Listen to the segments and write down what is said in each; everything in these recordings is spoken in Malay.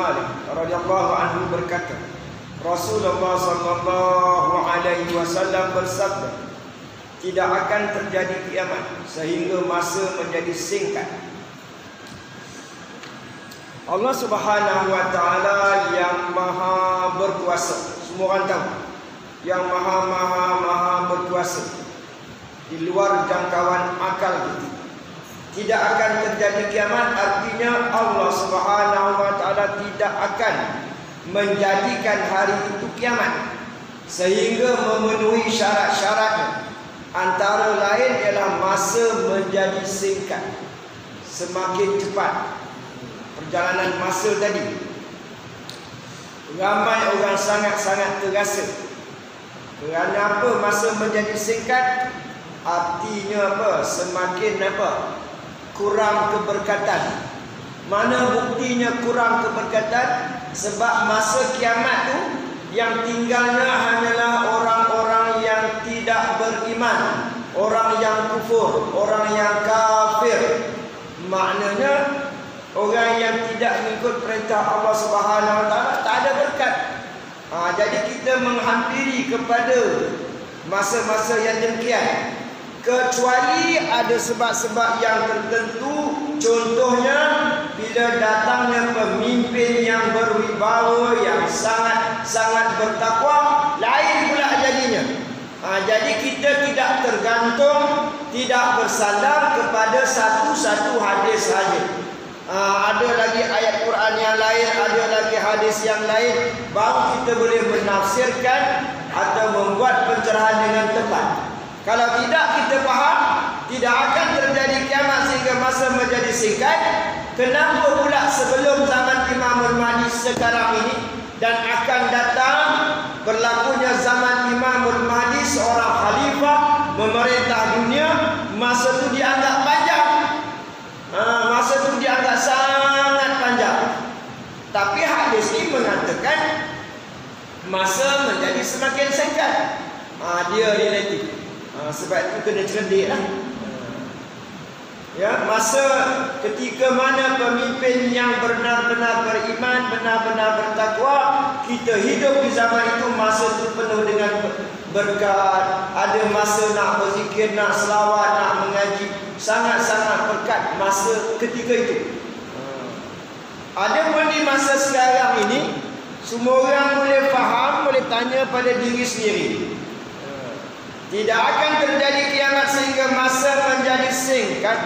Malik radhiyallahu anhu berkata, Rasulullah sallallahu alaihi wasallam bersabda, tidak akan terjadi kiamat sehingga masa menjadi singkat. Allah Subhanahu wa taala yang maha berkuasa. Semua orang tahu yang maha berkuasa di luar jangkauan akal kita. Tidak akan terjadi kiamat, artinya Allah Subhanahu wa taala tidak akan menjadikan hari itu kiamat sehingga memenuhi syarat-syaratnya. Antara lain ialah masa menjadi singkat, semakin cepat perjalanan masa tadi. Ramai orang sangat-sangat terasa. Kerana apa masa menjadi singkat? Artinya apa? Semakin apa? Kurang keberkatan. Mana buktinya kurang keberkatan? Sebab masa kiamat tu yang tinggalnya hanyalah orang-orang yang tidak beriman, orang yang kufur, orang yang kafir. Maknanya orang yang tidak mengikut perintah Allah Subhanahu wa taala tak ada berkat. Jadi kita menghampiri kepada masa-masa yang demikian, kecuali ada sebab-sebab yang tertentu. Contohnya bila datangnya pemimpin yang berwibawa, yang sangat bertakwa, lain pula jadinya. Jadi kita tidak tergantung, tidak bersandar kepada satu-satu hadis saja. Ada lagi ayat Quran yang lain, ada lagi hadis yang lain, baru kita boleh menafsirkan atau membuat pencerahan dengan tepat. Kalau tidak kita faham, tidak akan terjadi kiamat sehingga masa menjadi singkat. Kenapa pula sebelum zaman Imamul Mahdi sekarang ini dan akan datang berlakunya zaman Imamul Mahdi, seorang khalifah memerintah dunia, masa itu dianggap panjang. Masa itu dianggap sangat panjang. Tapi hadis ini mengatakan masa menjadi semakin singkat. Dia relatif. Sebab itu kena cerdik lah. Ya, masa ketika mana pemimpin yang benar-benar beriman, benar-benar bertakwa, kita hidup di zaman itu, masa itu penuh dengan berkat. Ada masa nak berzikir, nak selawat, nak mengaji, sangat-sangat berkat masa ketika itu. Ada pun di masa sekarang ini, semua orang boleh faham, boleh tanya pada diri sendiri. Tidak akan terjadi kiamat sehingga masa menjadi singkat,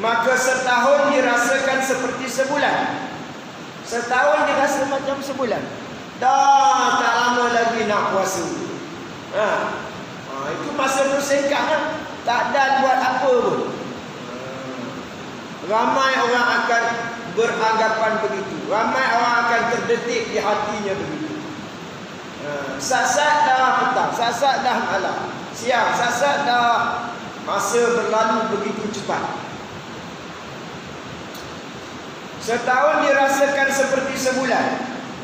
maka setahun dirasakan seperti sebulan. Setahun dirasa macam sebulan. Dah tak lama lagi nak puasa. Itu masa tu singkat lah. Tak ada buat apa pun. Ramai orang akan beranggapan begitu. Ramai orang akan terdetik di hatinya begitu. Sat-sat dah petang, sat-sat dah malam, siang, sat-sat dah. Masa berlalu begitu cepat. Setahun dirasakan seperti sebulan.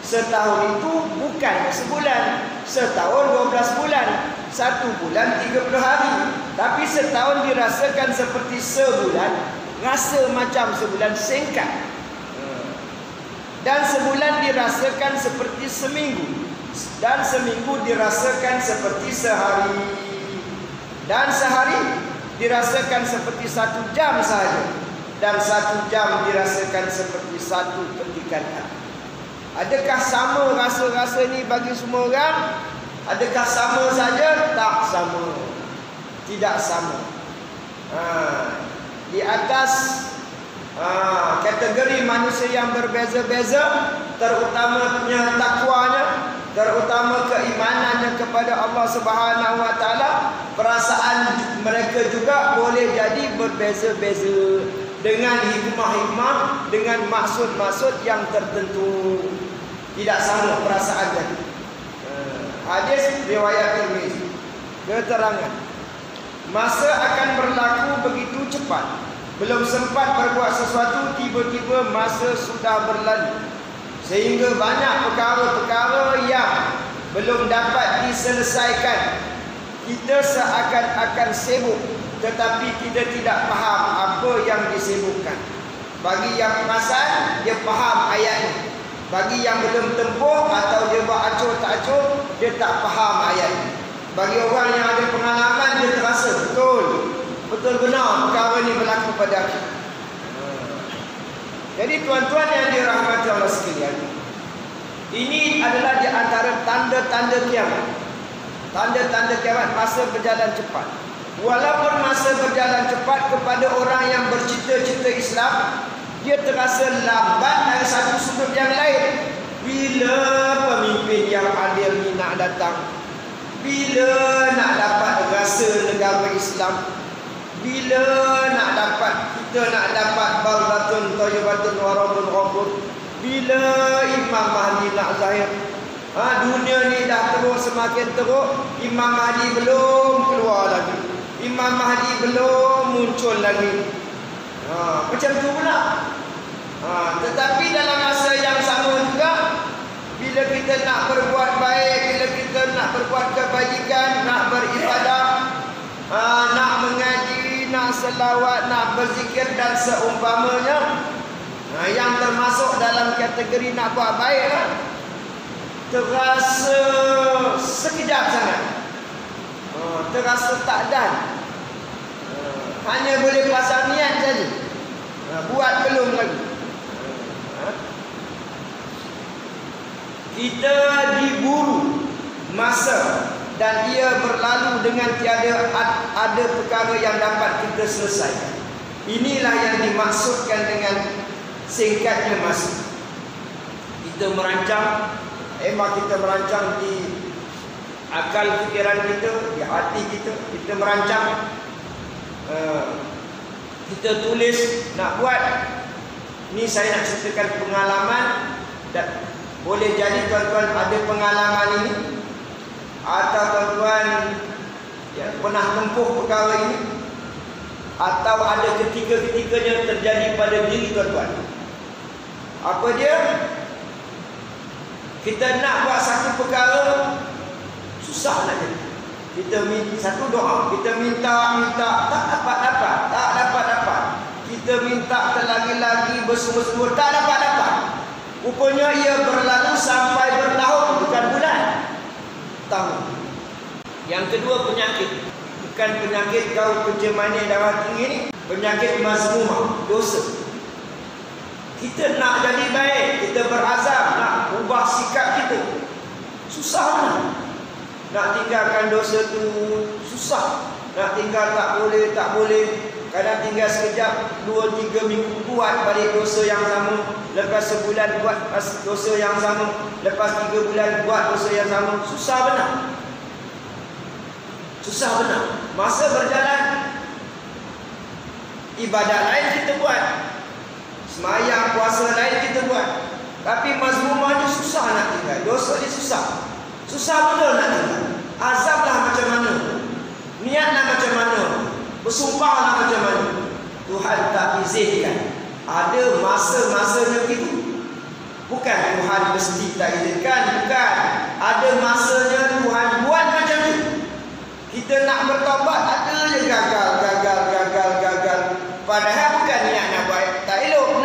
Setahun itu bukan sebulan. Setahun 12 bulan. 1 bulan 30 hari. Tapi setahun dirasakan seperti sebulan. Rasa macam sebulan singkat. Dan sebulan dirasakan seperti seminggu. Dan seminggu dirasakan seperti sehari. Dan sehari dirasakan seperti 1 jam sahaja. Dan 1 jam dirasakan seperti 1 ketikan hati. Adakah sama rasa-rasa ni bagi semua orang? Adakah sama saja? Tak sama. Tidak sama. Di atas kategori manusia yang berbeza-beza, terutamanya takwanya, terutama keimanannya kepada Allah Subhanahu wa taala, perasaan mereka juga boleh jadi berbeza-beza dengan hikmah-hikmah, dengan maksud-maksud yang tertentu. Tidak sama perasaan tadi. Hadis riwayat Tirmizi. Keterangan, masa akan berlaku begitu cepat. Belum sempat berbuat sesuatu, tiba-tiba masa sudah berlalu. Sehingga banyak perkara-perkara yang belum dapat diselesaikan. Kita seakan-akan sibuk, tetapi kita tidak faham apa yang disibukkan. Bagi yang perasan, dia faham ayat ini. Bagi yang belum tempuh atau dia buat acur tak acur, dia tak faham ayat ini. Bagi orang yang ada pengalaman, dia terasa betul benar perkara ini berlaku pada aku. Jadi tuan-tuan yang dirahmati Allah sekalian, ini adalah di antara tanda-tanda kiamat. Tanda-tanda kiamat, masa berjalan cepat. Walaupun masa berjalan cepat kepada orang yang bercita-cita Islam, dia terasa lambat dari satu sudut yang lain. Bila pemimpin yang adil ni nak datang? Bila nak dapat rasa negara Islam? Bila nak dapat, kita nak dapat baldatun thayyibatun wa rabbun ghafur? Bila Imam Mahdi nak zahir? Dunia ni dah terus semakin teruk, Imam Mahdi belum keluar lagi, Imam Mahdi belum muncul lagi. Macam tu pula. Tetapi dalam masa yang sama juga, bila kita nak berbuat baik, bila kita nak berbuat kebajikan, nak beribadah, nak mengaji, nak selawat, nak berzikir dan seumpamanya, yang termasuk dalam kategori nak buat baik, terasa sekejap sangat, terasa tak dan, hanya boleh pasang niat saja, buat belum lagi. Kita diburu masa dan ia berlalu dengan tiada ada perkara yang dapat kita selesaikan. Inilah yang dimaksudkan dengan singkatnya masa. Kita merancang, kita merancang di akal fikiran kita, di hati kita, kita merancang, kita tulis nak buat. Ini saya nak ceritakan pengalaman, dan boleh jadi tuan-tuan ada pengalaman ini, atau tuan-tuan pernah tempuh perkara ini, atau ada ketika-ketikanya terjadi pada diri tuan-tuan. Apa dia? Kita nak buat satu perkara, susah nak jadi. Kita minta satu doa, kita minta, tak dapat. Kita minta terlagi-lagi, bersungguh-sungguh, tak dapat. Rupanya ia berlalu sampai bertahun, bukan bulan, tahun. Yang kedua, penyakit. Bukan penyakit kau kerja manis darah tinggi ni, penyakit mazmumah, dosa. Kita nak jadi baik, kita berazam nak ubah sikap kita, susah mana? Nak tinggalkan dosa tu susah. Nak tinggal tak boleh. Kadang tinggal sekejap, 2-3 minggu buat balik dosa yang sama, lepas sebulan buat dosa yang sama, lepas 3 bulan buat dosa yang sama. Susah benar. Masa berjalan, ibadat lain kita buat, semayang, puasa lain kita buat, tapi mazmumah ni susah nak tinggal. Dosa ni susah betul nak tinggal. Azablah macam mana, niatlah macam mana, bersumpahlah macam mana, Tuhan tak izinkan. Ada masa-masanya begitu. Bukan Tuhan mesti tak izinkan, bukan. Ada masanya Tuhan buat macam tu. Kita nak bertaubat, ada je gagal. Padahal bukan niat nak baik, tak elok.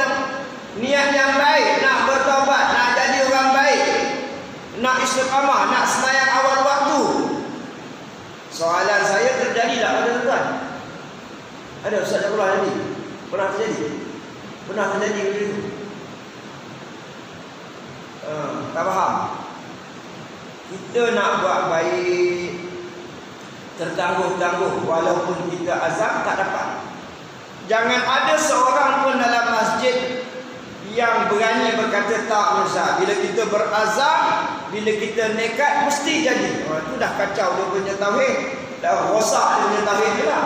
Niat yang baik, nak bertaubat, nak jadi orang baik, nak istiqamah, nak sembahyang awal waktu. Soalan saya, terjadi tak pada tuan? Ada Ustaz Abdullah tadi? Pernah terjadi begitu? Tak faham. Kita nak buat baik, tertangguh-tangguh, walaupun kita azam tak dapat. Jangan ada seorang pun dalam masjid yang berani berkata tak Ustaz. Bila kita berazam, bila kita nekat, mesti jadi. Itu dah kacau dia punya tauhid, dah rosak dia punya tauhid dia lah.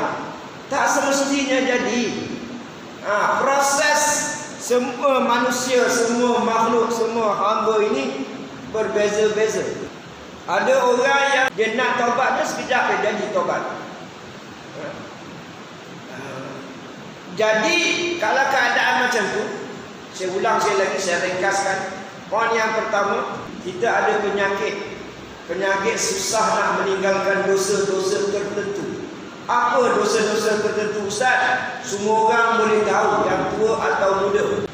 Tak semestinya jadi. Proses semua manusia, semua makhluk, semua hamba ini berbeza-beza. Ada orang yang dia nak taubat, dia sekejap dia jadi taubat. Jadi kalau keadaan macam tu, saya ulang sekali lagi, saya ringkaskan. Poin yang pertama, kita ada penyakit susah nak meninggalkan dosa-dosa tertentu. Apa dosa-dosa tertentu Ustaz? Semua orang boleh tahu, yang tua atau muda.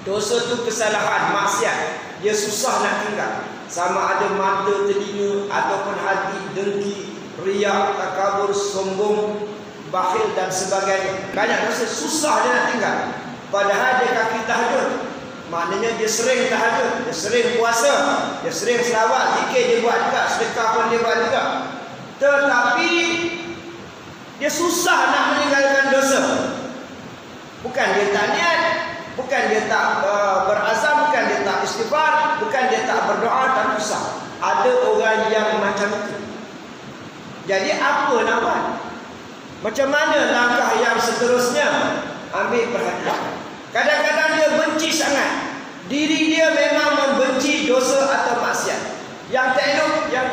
Dosa tu kesalahan, maksiat. dia susah nak tinggal. Sama ada mata, telinga ataupun hati, dengki, riak, takabur, sombong, bakhil dan sebagainya. Banyak rasa susah dia nak tinggal. Padahal dia kaki tahajud. Maknanya dia sering tahajud, dia sering puasa, dia sering selawat, zikir dia buat juga, sedekah pun dia buat juga. Tetapi dia susah nak meninggalkan dosa. Bukan dia tak niat, bukan dia tak berazam, bukan dia tak istighfar, bukan dia tak berdoa, tak susah. Ada orang yang macam itu. Jadi apa nak buat? Macam mana langkah yang seterusnya? Ambil perhatian. Kadang-kadang dia benci sangat. Diri dia memang membenci dosa atau maksiat. Yang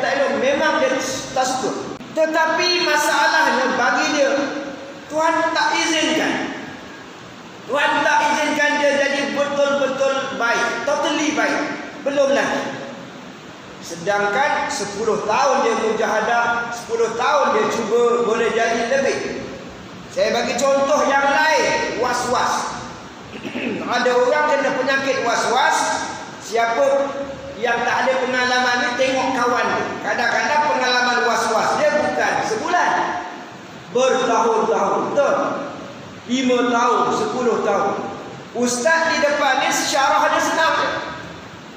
tak elok memang dia tak suka. Tetapi masalahnya bagi dia, Tuhan tak izinkan. Tuhan tak izinkan dia jadi betul-betul baik, totally baik. Belum lagi. Sedangkan 10 tahun dia mujahadah, 10 tahun dia cuba, boleh jadi lebih. Saya bagi contoh yang lain, was-was. Ada orang kena penyakit was-was. Siapa yang tak ada pengalaman ni tengok kawan dia. Kadang-kadang pengalaman was-was dia bukan sebulan, bertahun-tahun. Betul? 5 tahun, 10 tahun. Ustaz di depan ni syarah dia senang.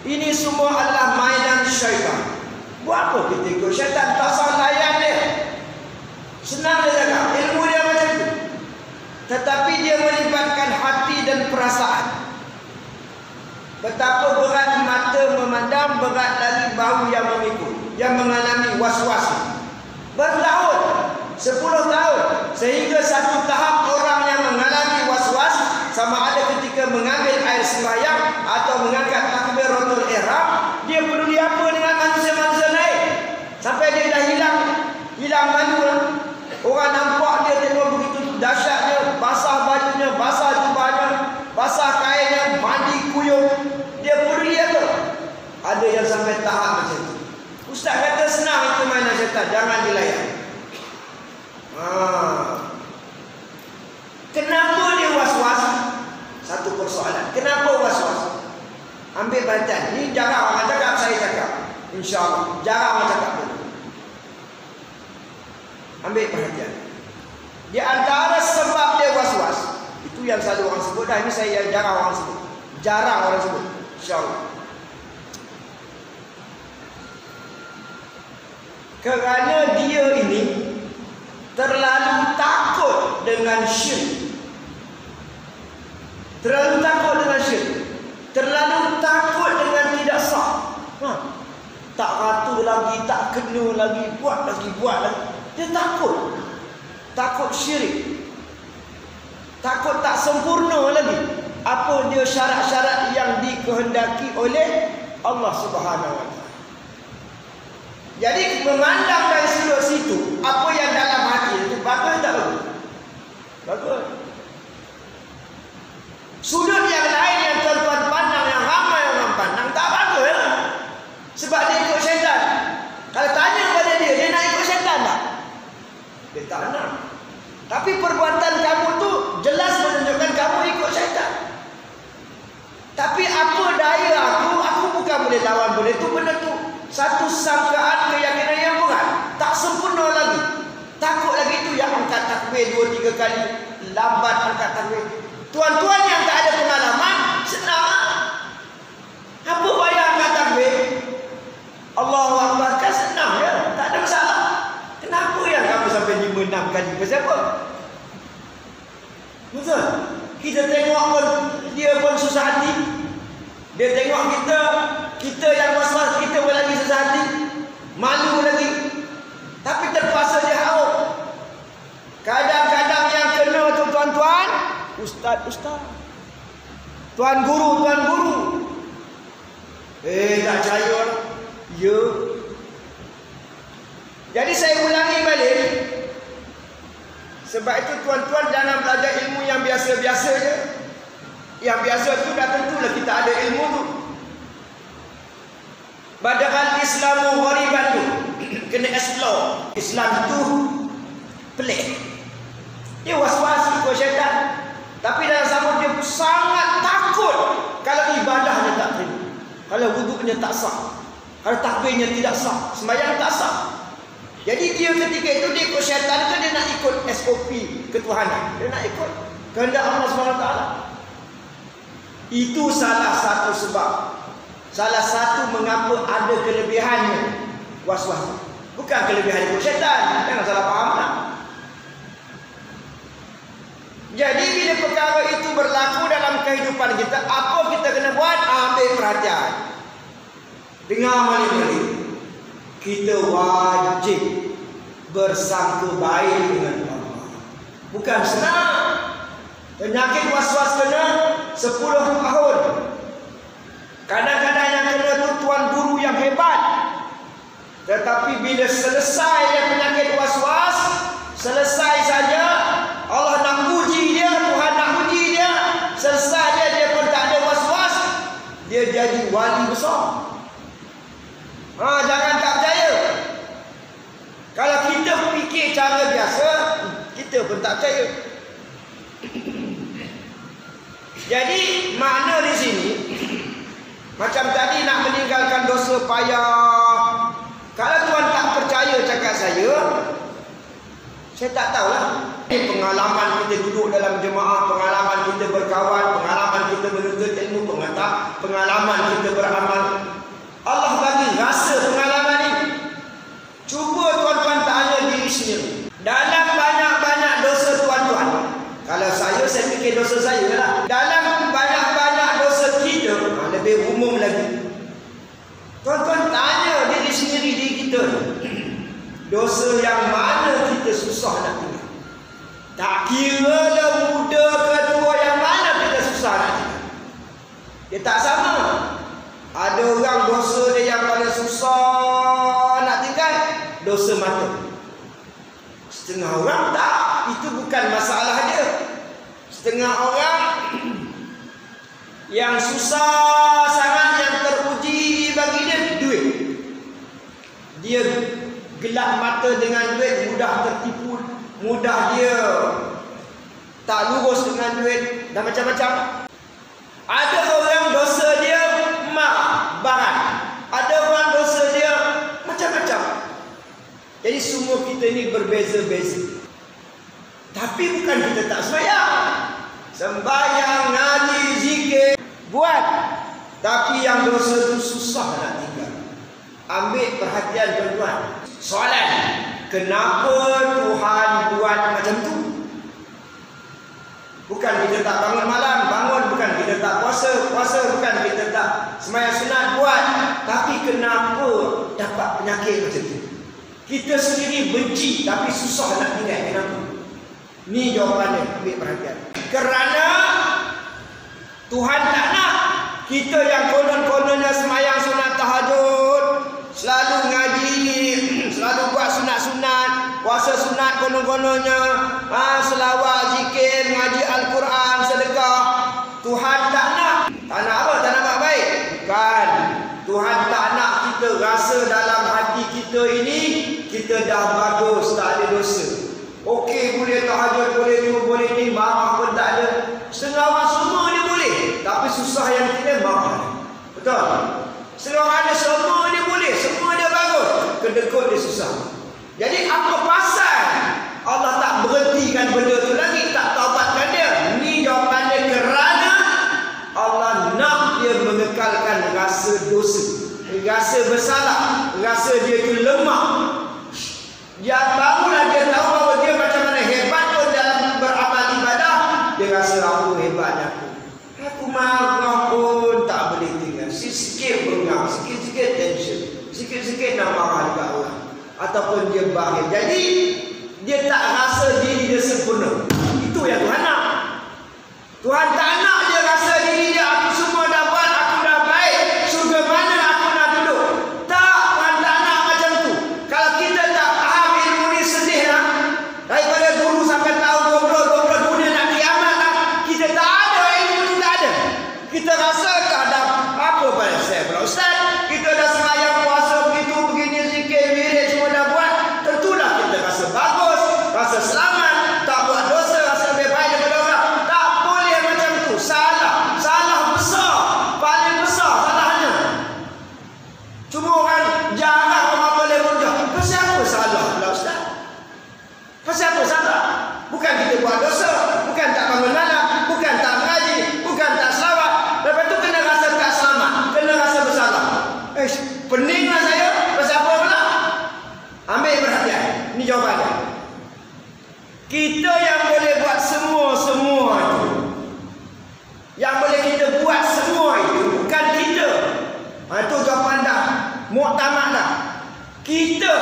Ini semua adalah mainan syaitan. Buat apa kita ikut syaitan? Tak salah layan dia. Senang dia cakap. Ilmu dia macam tu. Tetapi dia melibatkan hati dan perasaan. Betapa berat mata memandang, berat lagi bahu yang memikul, yang mengalami was-was. Bertahun, 10 tahun, sehingga satu tahap orang yang mengalami was-was, sama ada ketika mengambil air sembahyang atau mengangkat takbiratul ihram, dia peduli apa dengan manusia-manusia lain. Sampai dia dah hilang malu. Orang nampak dia tengok begitu dahsyatnya, basah bajunya, basah jubahnya, basah kainnya, mandi kuyup. Dia peduli apa? Ada yang sampai tahap macam itu. Ustaz kata senang itu mainan syaitan, jangan dilayan. Kenapa dia was-was? Satu persoalan. Kenapa was-was? Ambil perhatian. Ini jarang orang cakap, saya cakap. InsyaAllah jarang orang cakap dulu. Ambil perhatian. Di antara sebab dia was-was, itu yang selalu orang sebut dah. Ini saya jarang orang sebut. Jarang orang sebut. InsyaAllah. Kerana dia ini terlalu takut dengan syirik. Terlalu takut dengan syirik. Terlalu takut dengan tidak sah. Tak ratu lagi, tak kena lagi, buat lagi. Dia takut. Takut syirik. Takut tak sempurna lagi. Apa dia syarat-syarat yang dikehendaki oleh Allah Subhanahu Wa Taala. Jadi memandang dari sudut situ, apa yang dalam hati itu bagus tak bagus? Bagus. Sudut yang lain yang tuan-tuan pandang, yang ramai orang pandang, tak bagus lah. Sebab dia ikut syaitan. Kalau tanya kepada dia, dia nak ikut syaitan tak? Dia tak nak. Tapi perbuatan kamu tu jelas menunjukkan kamu ikut syaitan. Tapi apa daya aku bukan boleh lawan benda tu. Benda tu satu sangkaan, keyakinan yang berat. Tak sempurna lagi. Takut lagi itu yang angkat takbir 2-3 kali, lambat angkat takbir. Tuan-tuan yang tak ada pengalaman, senang. Apa payah angkat takbir? Allahu Akbar kan senang ya, tak ada masalah. Kenapa yang kamu sampai 5-6 kali? Pasal apa? Betul? Kita tengok pun dia pun susah hati. Dia tengok kita yang was-was, kita pun lagi susah hati, malu lagi. Tapi terpaksa dia haus. Kadang-kadang yang kena tu tuan-tuan, ustaz. Tuan guru. Tak percaya. Ya. Jadi saya ulangi balik. Sebab itu tuan-tuan jangan belajar ilmu yang biasa-biasa je. Yang biasa tu dah tentulah kita ada ilmu tu. Badal Islamu ghariban tu kena explore. Islam tu pelik. Dia was-was ikut syaitan. Tapi dalam sama dia sangat takut kalau ibadahnya tak terima. Kalau wuduknya tak sah, kalau takbirnya tidak sah, sembahyang tak sah. Jadi dia ketika itu dia ikut syaitan, dia nak ikut SOP ketuhanan. Dia nak ikut kehendak Allah SWT. Itu salah satu sebab. Salah satu mengapa ada kelebihannya was-was. Bukan kelebihan ikut syaitan. Jangan salah faham lah. Jadi bila perkara itu berlaku dalam kehidupan kita, apa kita kena buat? Ambil perhatian. Dengar balik-balik. Kita wajib bersangka baik dengan Allah. Bukan senang. Penyakit was-was kena 10 tahun. Kadang-kadang yang kena tu tuan guru yang hebat. Tetapi bila selesai dia penyakit was-was, selesai saja, Allah nak uji dia, Tuhan nak uji dia, selesai dia pun tak ada was-was, dia jadi wali besar. Jangan tak percaya. Kalau kita fikir cara biasa, kita pun tak percaya. Jadi makna di sini, macam tadi nak meninggalkan dosa payah. Kalau Tuhan tak percaya cakap saya tak tahulah. Pengalaman kita duduk dalam jemaah, pengalaman kita berkawan, pengalaman kita menuntut ilmu, pengalaman kita beramal. Allah bagi rasa pengalaman ini. Cuba tuan-tuan tanya diri sendiri. Dalam banyak-banyak dosa tuan-tuan, kalau saya fikir dosa saya lah. Dalam banyak-banyak dosa kita, lebih umum lagi, tuan-tuan tanya diri sendiri, diri kita, dosa yang mana kita susah nak tinggal. Tak kira lah muda ke tua, yang mana kita susah nak tinggal. Dia tak sama. Ada orang dosa dia yang paling susah nak tinggal, dosa mata. Setengah orang tak, itu bukan masalah dia. Setengah orang yang susah sangat, yang teruji bagi dia duit. Dia gelap mata dengan duit, mudah tertipu, mudah dia tak lurus dengan duit dan macam-macam. Ada orang dosa dia barang, ada orang dosa dia macam-macam. Jadi semua kita ni berbeza-beza. Tapi bukan kita tak sembahyang. Sembahyang, ngaji, zikir, buat. Tapi yang dosa tu susah nak tinggal. Ambil perhatian tuan-tuan. Soalan, kenapa Tuhan buat macam tu? Bukan kita tak bangun malam, bangun. Bukan kita tak puasa, puasa. Bukan kita tak sembahyang sunat, buat. Tapi kenapa dapat penyakit macam tu? Kita sendiri benci tapi susah nak tinggal. Kenapa? Ni jawapannya, ambil perhatian. Kerana Tuhan tak nak kita yang konon-kononnya sembahyang sunat tahajud, selalu ngaji, selalu buat sunat-sunat, puasa sunat konon-kononnya, selawat, zikir, ngaji Al-Quran, sedekah. Tuhan tak nak. Tak nak apa? Tak nak buat baik? Bukan. Tuhan tak nak kita rasa dalam hati kita ini kita dah bagus, tak ada dosa. Okey, boleh tahajud, boleh tu, boleh ni, marah pun tak ada. Setengah orang semua dia boleh, tapi susah yang kita marah. Betul? Setengah orang ada semua dia boleh, semua dia bagus, kedekut dia susah. Jadi apa pasal Allah tak berhentikan benda tu lagi, tak taubatkan dia? Ni jawapannya kerana Allah nak dia mengekalkan rasa dosa, rasa bersalah, rasa dia itu lemah. Yang barulah dia tahu bahawa dia macam mana hebat pun dalam beramal ibadah, dia rasa aku hebat aku. Aku marah pun tak boleh tinggal. Sikit-sikit bengang, sikit-sikit tension, sikit-sikit nak marah dekat orang, ataupun dia bahaya. Jadi dia tak rasa diri dia sempurna. Itu yang Tuhan nak. Tuhan tak nak dia rasa diri dia, aku semua dah buat, aku dah baik, surga mana aku nak duduk. Tak, Tuhan tak nak macam tu. Kalau kita tak faham ilmu ni, sedih lah. Daripada dulu sampai tahun 20 dunia nak kiamat lah, kita tak ada ilmu tu, tak ada. Kita rasa tak ada apa pada saya pula ustaz. Kita dah sembahyang puasa begitu, begini, zikir, wirid semua dah buat. Tentulah kita rasa bagus, rasa selamat, tak buat dosa, rasa lebih baik daripada orang. Tak boleh macam tu. jawapannya. Kita yang boleh buat semua itu. Yang boleh kita buat semua itu bukan kita. Itu jawapan dah. Muktamad dah. Kita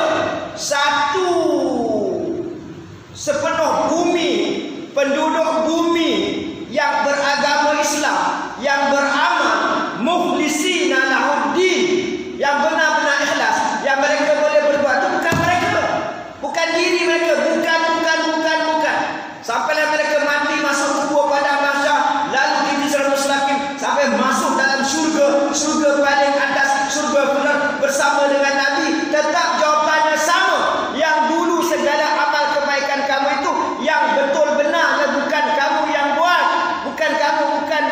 satu sepenuh bumi, penduduk bumi yang beragama Islam, yang beramal mukhlishina lahuddin, yang benar-benar ikhlas, yang mereka boleh berbuat itu bukan mereka, bukan diri mereka, bukan. Sampailah mereka mati masuk kubur pada mahsyar, lalu kita serta muslim sampai masuk dalam syurga paling atas, syurga benar bersama dengan Nabi. Tetap jawapannya sama. Yang dulu segala amal kebaikan kamu itu yang betul benar, bukan kamu yang buat, bukan kamu, bukan.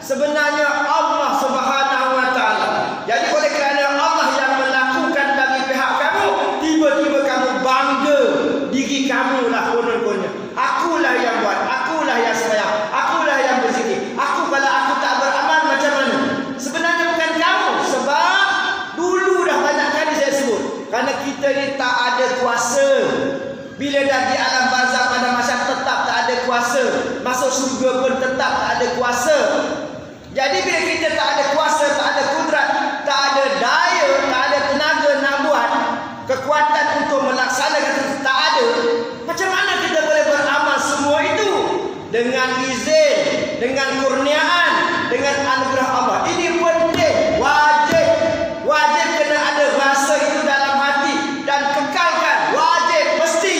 Sebenarnya Allah Subhanahu wa taala. Jadi oleh kerana Allah yang melakukan bagi pihak kamu, tiba-tiba kamu bangga diri kamu lah konon-kononnya. Akulah yang buat, akulah yang sayang, akulah yang berzikir. Aku kalau aku tak beramal macam mana? Sebenarnya bukan kamu. Sebab dulu dah banyak kali saya sebut, kerana kita ni tak ada kuasa. Bila dah di alam barzakh pada masa tetap tak ada kuasa, masuk syurga pun tetap tak ada kuasa. Jadi bila kita tak ada kuasa, tak ada kudrat, tak ada daya, tak ada tenaga nak buat, kekuatan untuk melaksanakan itu tak ada, macam mana kita boleh beramal semua itu? Dengan izin, dengan kurniaan, dengan anugerah Allah. Ini penting, wajib kena ada rasa itu dalam hati dan kekalkan, wajib, mesti.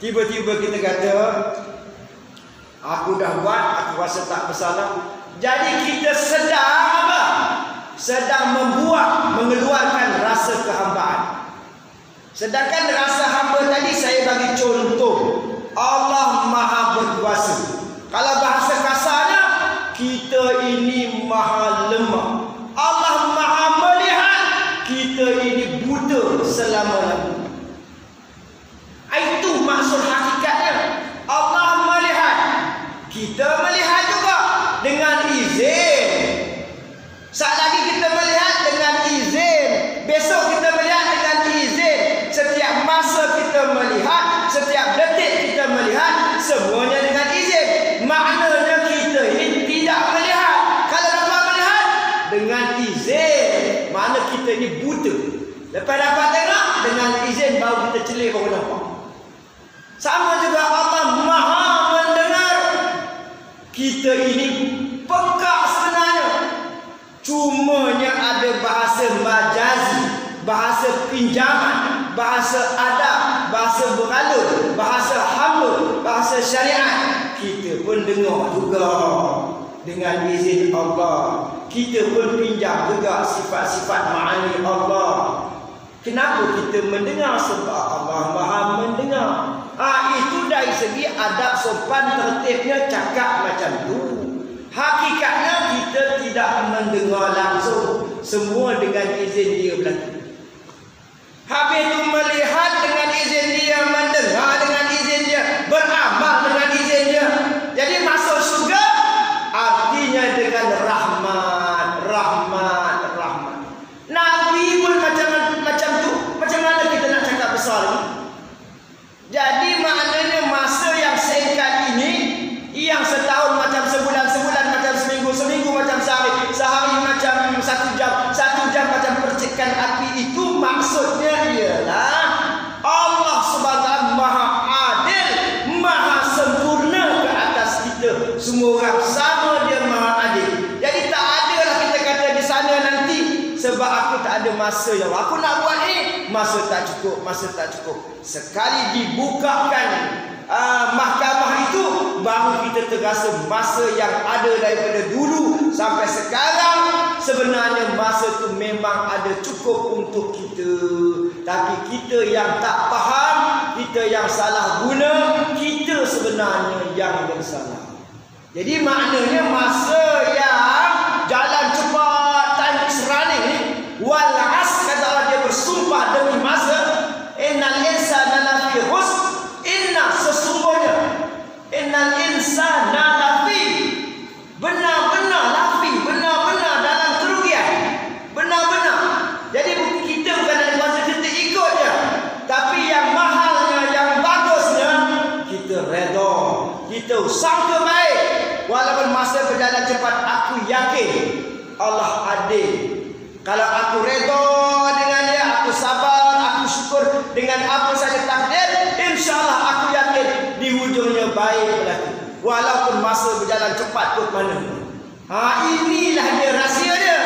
Tiba-tiba kita kata, aku dah buat, aku rasa tak bersalah. Jadi kita sedang apa? Sedang mengeluarkan rasa kehambaan. Sedangkan rasa hamba tadi saya bagi contoh. Allah Maha Berkuasa. Kalau bahasa kasarnya, kita ini maha lemah. Allah Maha Melihat, kita ini buta selama-lamanya. Itu maksud hakikatnya. Allah melihat, kita melihat juga dengan izin. Saat lagi kita melihat dengan izin, besok kita melihat dengan izin. Setiap masa kita melihat, setiap detik kita melihat, semuanya dengan izin. Maknanya kita ini tidak melihat. Kalau dapat melihat dengan izin, makna kita ini buta. Lepas dapat tengok, dengan izin baru kita celik baru nampak. Sama juga Allah Maha mendengar. Kita ini peka sebenarnya. Cumanya ada bahasa majazi, bahasa pinjaman, bahasa adab, bahasa beralur, bahasa hamba, bahasa syariat. Kita pun dengar juga dengan izin Allah. Kita pun pinjam juga sifat-sifat ma'ani Allah. Kenapa kita mendengar? Sebab Allah Maha mendengar. Itu dari segi adab sopan tertibnya cakap macam tu. Hakikatnya kita tidak mendengar langsung. Semua dengan izin dia berlaku. Habis itu melihat dengan izin dia, mendengar dengan izin dia, beramal dengan izin dia. Jadi masuk syurga artinya dengan rahmat. Nabi pun macam tu. Macam mana kita nak cakap besar ni? Jadi maknanya masa yang singkat ini, yang setahun macam sebulan macam seminggu macam sehari macam 1 jam macam percikan api. Itu maksudnya ialah Allah Subhanahu Maha Adil, Maha sempurna ke atas kita. Semua orang sama, dia Maha Adil. Jadi tak adalah kita kata di sana nanti, sebab aku tak ada masa ya Allah, aku nak buat ni, masa tak cukup. Sekali dibukakan mahkamah itu, baru kita terasa masa yang ada daripada dulu sampai sekarang. Sebenarnya masa itu memang ada cukup untuk kita. Tapi kita yang tak faham, kita yang salah guna, kita sebenarnya yang bersalah. Jadi maknanya masa yang jalan cepat, time is running ni, wal as, kata Allah, dia bersumpah demi masa. Innal insana lafi khusr, sesungguhnya innal insana lafi, benar-benar lafi, benar-benar dalam kerugian, benar-benar. Jadi kita bukan ada kuasa kita ikut je, tapi berjalan cepat, aku yakin Allah adil. Kalau aku redha dengan dia, aku sabar, aku syukur dengan apa saja takdir, insya-Allah aku yakin di hujungnya baik berlaku. Walaupun masa berjalan cepat ke mana. Inilah dia rahsia dia.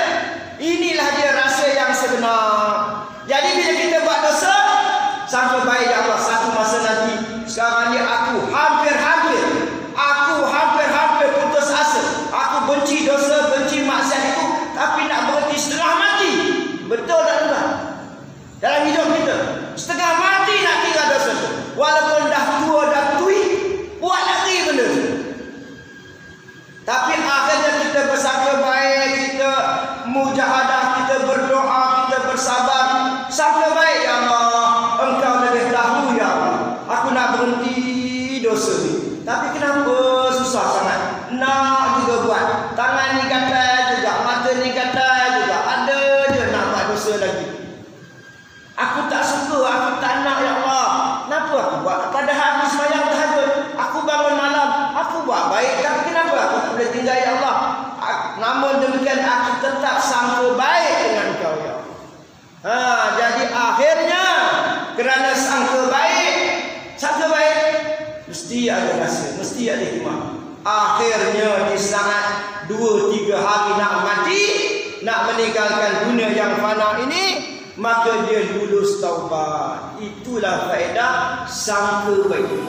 Inilah dia rahsia yang sebenar. Jadi bila kita buat dosa, sampai baik ya Allah, satu masa nanti. Sekarang ni aku hampir-hampir putus asa. Aku benci dosa, benci maksiat itu, tapi nak berhenti setengah mati. Betul tak tuan? Dalam hidup kita, setengah mati nak tinggal dosa tu. Walaupun dah tua, dah tui, buat lagi benda tu. Tapi akhirnya kita bersangka baik, kita mujahadah, kita berdoa, kita bersabar. Sangka baik ya Allah, Engkau lebih tahu ya Allah. Aku nak berhenti dosa ni. Tapi kenapa susah sangat? Nak juga buat. Tangan ni gatal juga, mata ni gatal juga. Ada je nak buat dosa lagi. Aku tak suka, aku tak nak ya Allah. Kenapa aku buat? Padahal aku sembahyang tahajud, aku bangun malam, aku buat baik. Tapi kenapa aku tak boleh tinggal ya Allah? Namun demikian aku tetap sangka baik dengan Kau ya Allah. Jadi akhirnya kerana sangka baik, mesti ada rahsia, mesti ada hikmah. Akhirnya di saat 2-3 hari nak mati, nak meninggalkan dunia yang fana ini, maka dia lulus taubat. Itulah faedah sangka baik.